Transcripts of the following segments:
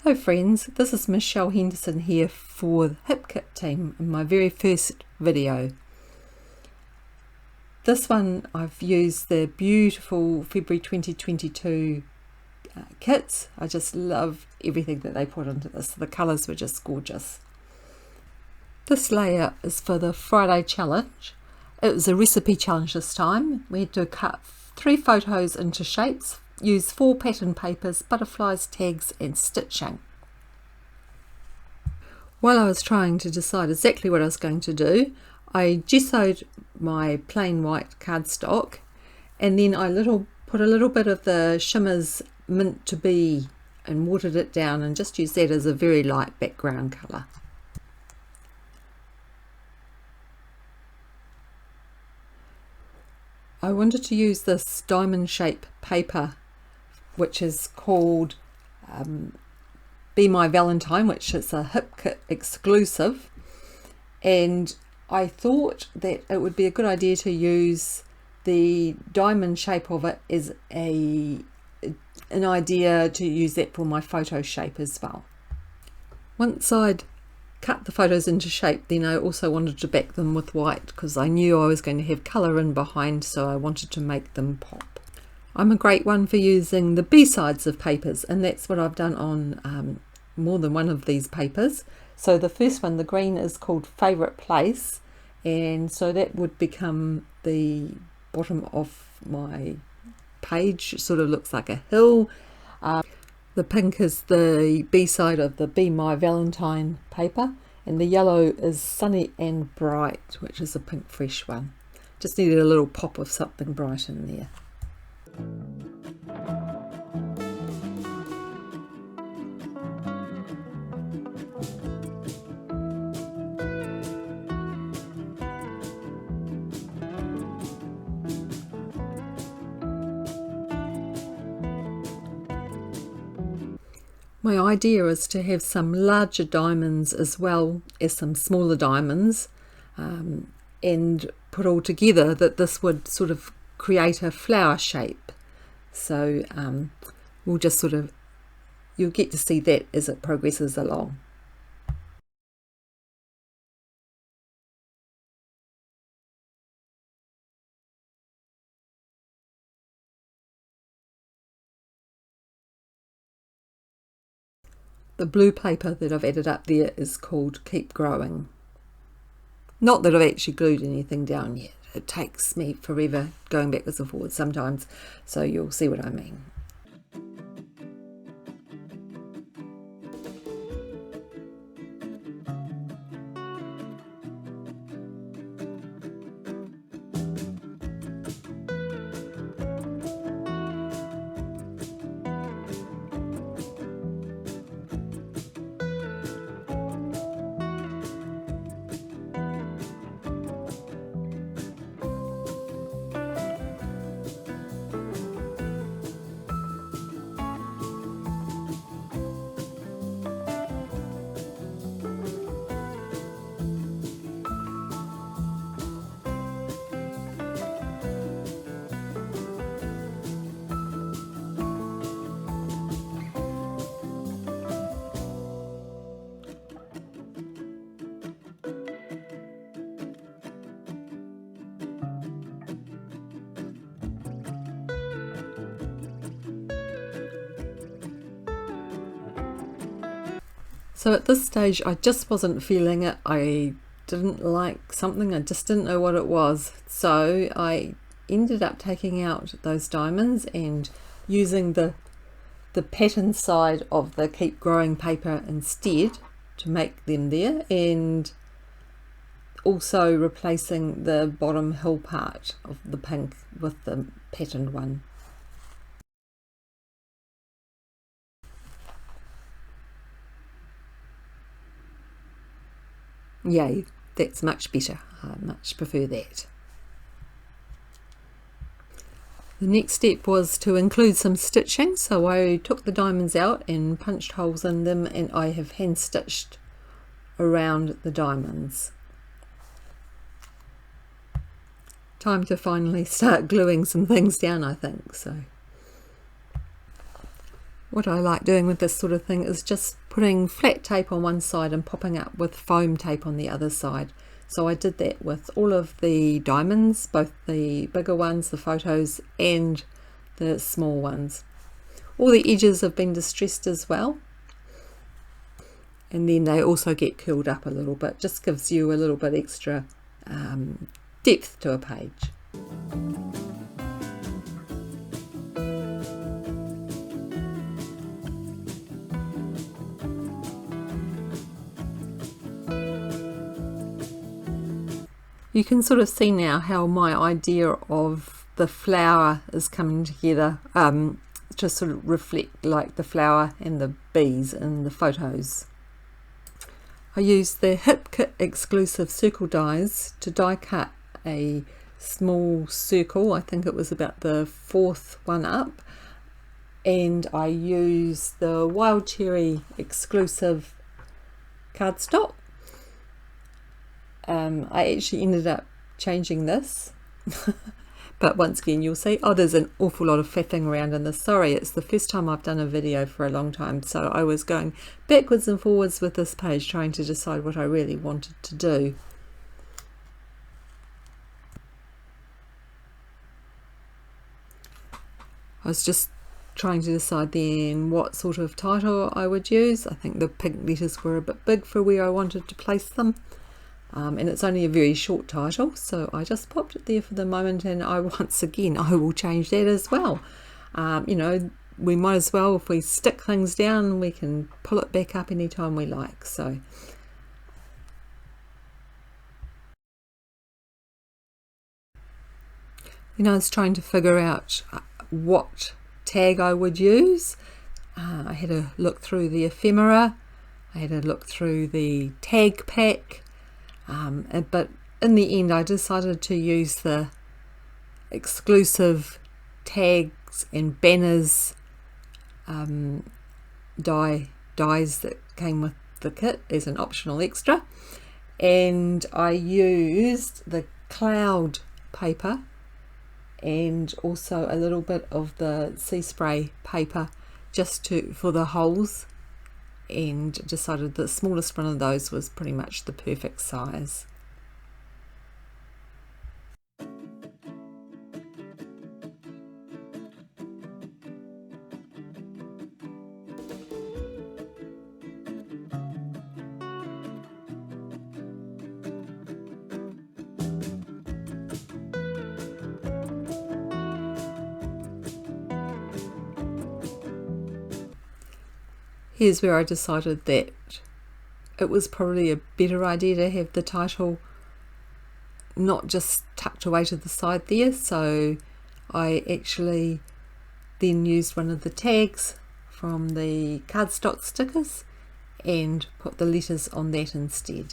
Hello friends, this is Michelle Henderson here for the Hip Kit team in my very first video. This one I've used the beautiful February 2022 kits. I just love everything that they put into this. The colours were just gorgeous. This layout is for the Friday challenge. It was a recipe challenge this time. We had to cut 3 photos into shapes, use 4 pattern papers, butterflies, tags and stitching. While I was trying to decide exactly what I was going to do, I gessoed my plain white cardstock and then I put a little bit of the Shimmer's Mint to Be and watered it down and just used that as a very light background colour. I wanted to use this diamond shape paper which is called Be My Valentine, which is a Hip Kit exclusive, and I thought that it would be a good idea to use the diamond shape of it as an idea to use that for my photo shape as well. Once I'd cut the photos into shape, then I also wanted to back them with white because I knew I was going to have colour in behind, so I wanted to make them pop. I'm a great one for using the B-sides of papers, and that's what I've done on more than one of these papers. So the first one, the green, is called Favourite Place, and so that would become the bottom of my page. It sort of looks like a hill. The pink is the B-side of the Be My Valentine paper, and the yellow is Sunny and Bright, which is a pink fresh one. Just needed a little pop of something bright in there. My idea is to have some larger diamonds as well as some smaller diamonds, and put all together that this would sort of create a flower shape. So we'll just you'll get to see that as it progresses along. The blue paper that I've added up there is called Keep Growing. Not that I've actually glued anything down yet. It takes me forever going backwards and forwards sometimes, so you'll see what I mean. So at this stage I just wasn't feeling it. I didn't like something, I just didn't know what it was. So I ended up taking out those diamonds and using the pattern side of the Keep Growing paper instead to make them there, and also replacing the bottom hill part of the pink with the patterned one. Yay, that's much better. I much prefer that. The next step was to include some stitching, so I took the diamonds out and punched holes in them, and I have hand stitched around the diamonds. Time to finally start gluing some things down, I think. So What I like doing with this sort of thing is just putting flat tape on one side and popping up with foam tape on the other side. So I did that with all of the diamonds, both the bigger ones, the photos, and the small ones. All the edges have been distressed as well, and then they also get curled up a little bit, just gives you a little bit extra depth to a page. You can sort of see now how my idea of the flower is coming together, to sort of reflect like the flower and the bees in the photos. I used the Hip Kit exclusive circle dies to die cut a small circle. I think it was about the fourth one up, and I used the Wild Cherry exclusive cardstock. I actually ended up changing this but once again you'll see, oh, there's an awful lot of faffing around in this. Sorry, it's the first time I've done a video for a long time, so I was going backwards and forwards with this page trying to decide what I really wanted to do. I was just trying to decide then what sort of title I would use. I think the pink letters were a bit big for where I wanted to place them. And it's only a very short title, so I just popped it there for the moment, and once again I will change that as well. You know, we might as well, if we stick things down, we can pull it back up anytime we like. So I was trying to figure out what tag I would use. I had a look through the ephemera, I had a look through the tag pack, but in the end I decided to use the exclusive tags and banners dies that came with the kit as an optional extra, and I used the cloud paper and also a little bit of the sea spray paper just for the holes, and decided the smallest one of those was pretty much the perfect size. Here's where I decided that it was probably a better idea to have the title not just tucked away to the side there, so I actually then used one of the tags from the cardstock stickers and put the letters on that instead.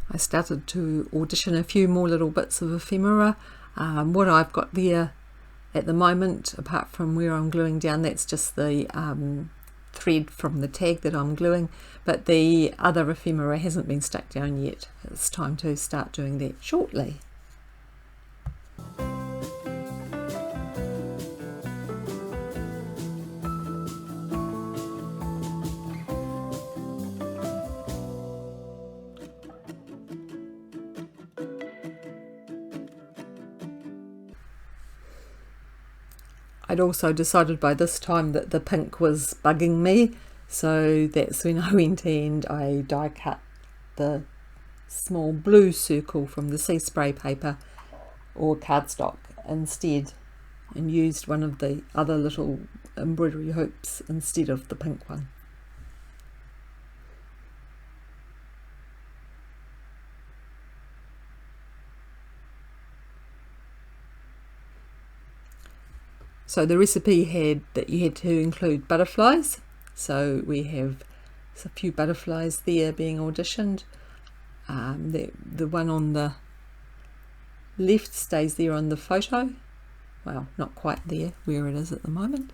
I started to audition a few more little bits of ephemera. What I've got there at the moment, apart from where I'm gluing down, that's just the thread from the tag that I'm gluing, but the other ephemera hasn't been stuck down yet. It's time to start doing that shortly. I'd also decided by this time that the pink was bugging me, so that's when I went and I die cut the small blue circle from the sea spray paper or cardstock instead. and used one of the other little embroidery hoops instead of the pink one. So the recipe had that you had to include butterflies. So we have a few butterflies there being auditioned. The one on the left stays there on the photo. Well, not quite there where it is at the moment.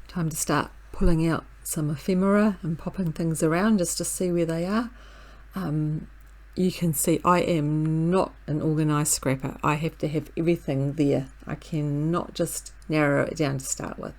Time to start pulling out some ephemera and popping things around just to see where they are. You can see I am not an organised scrapper. I have to have everything there. I cannot just narrow it down to start with.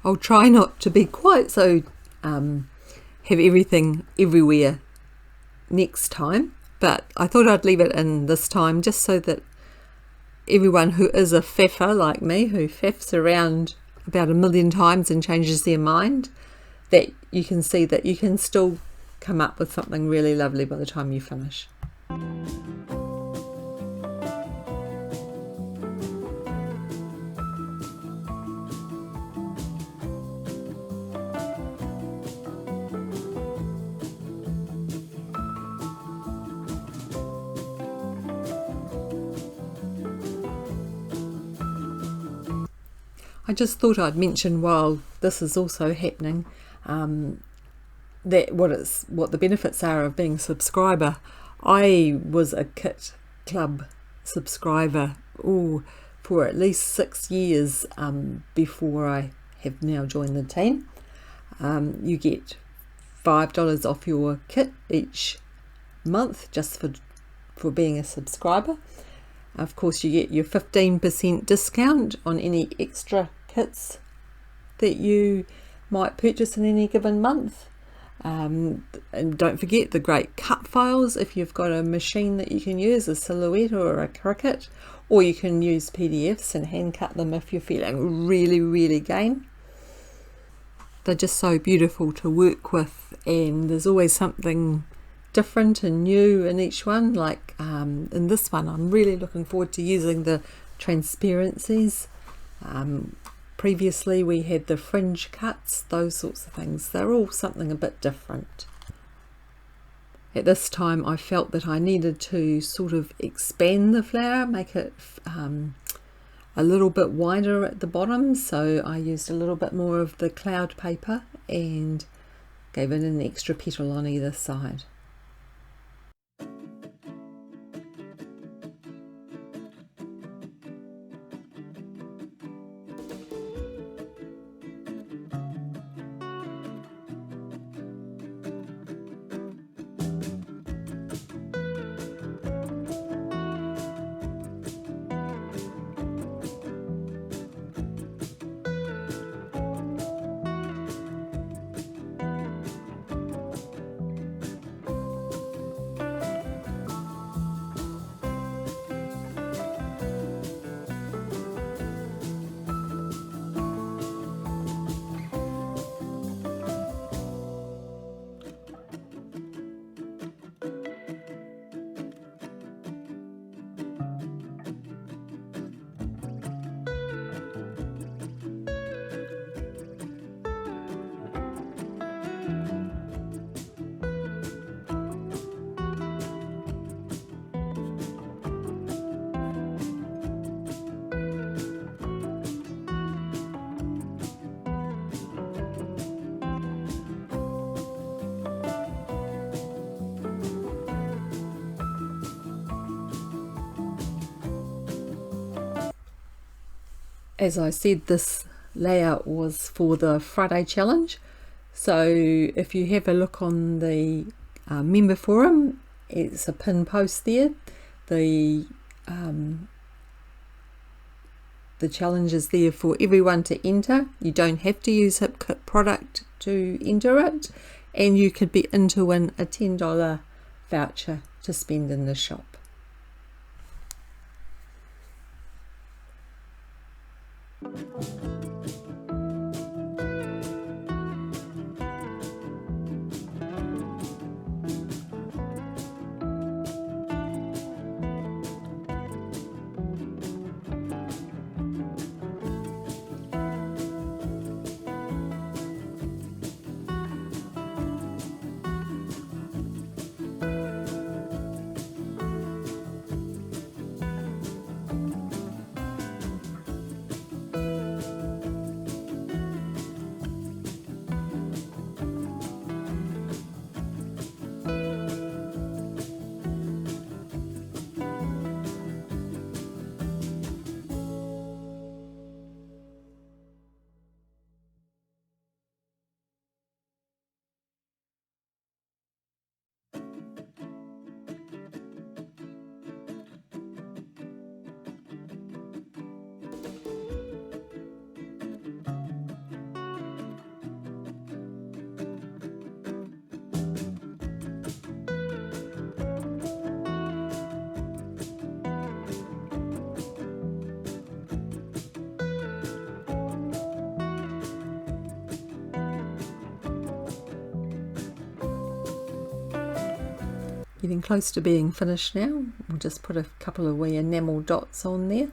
I'll try not to be quite so have everything everywhere next time, but I thought I'd leave it in this time just so that everyone who is a feffer like me, who feffs around about 1,000,000 times and changes their mind, that you can see that you can still come up with something really lovely by the time you finish. I just thought I'd mention while this is also happening that what the benefits are of being a subscriber. I was a Kit Club subscriber for at least 6 years before I have now joined the team. You get $5 off your kit each month just for being a subscriber. Of course, you get your 15% discount on any extra kits that you might purchase in any given month. And don't forget the great cut files if you've got a machine that you can use, a Silhouette or a Cricut, or you can use PDFs and hand cut them if you're feeling really game. They're just so beautiful to work with, and there's always something different and new in each one. Like in this one, I'm really looking forward to using the transparencies. Previously we had the fringe cuts, those sorts of things. They're all something a bit different. At this time I felt that I needed to sort of expand the flower, make it a little bit wider at the bottom, so I used a little bit more of the cloud paper and gave it an extra petal on either side. As I said, this layout was for the Friday challenge, so if you have a look on the member forum, it's a pin post there. The challenge is there for everyone to enter. You don't have to use HipKit product to enter it, and you could be in to win a $10 voucher to spend in the shop. Getting close to being finished now. We'll just put a couple of wee enamel dots on there.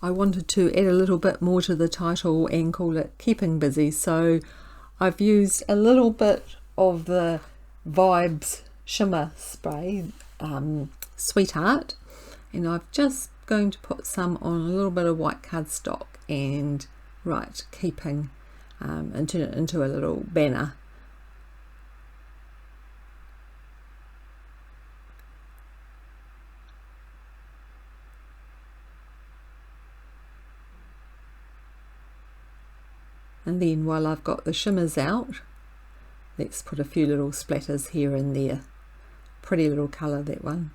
I wanted to add a little bit more to the title and call it Keeping Busy, so I've used a little bit of the Vibes shimmer spray, Sweetheart, and I'm just going to put some on a little bit of white cardstock and write Keeping and turn it into a little banner. And then while I've got the shimmers out, let's put a few little splatters here and there. Pretty little colour, that one.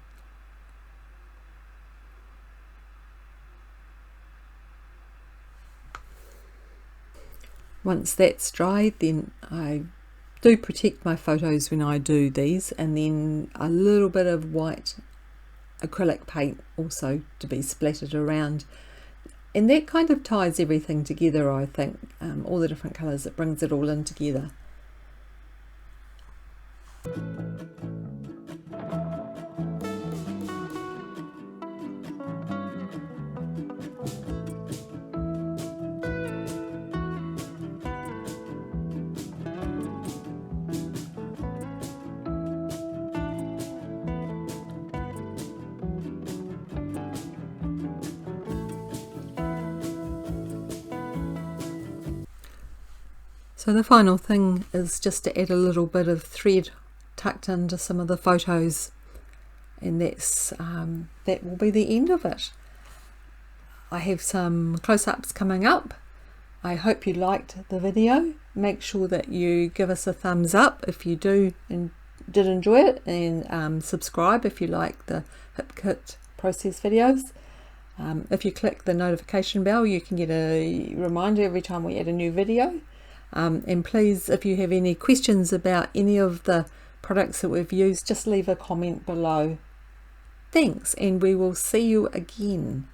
Once that's dried, then I do protect my photos when I do these, and then a little bit of white acrylic paint also to be splattered around. And that kind of ties everything together, I think, all the different colours, it brings it all in together. So the final thing is just to add a little bit of thread tucked into some of the photos, and that's that will be the end of it. I have some close-ups coming up. I hope you liked the video. Make sure that you give us a thumbs up if you did enjoy it, and subscribe if you like the HipKit process videos. If you click the notification bell, you can get a reminder every time we add a new video. And please, if you have any questions about any of the products that we've used, just leave a comment below. Thanks, and we will see you again.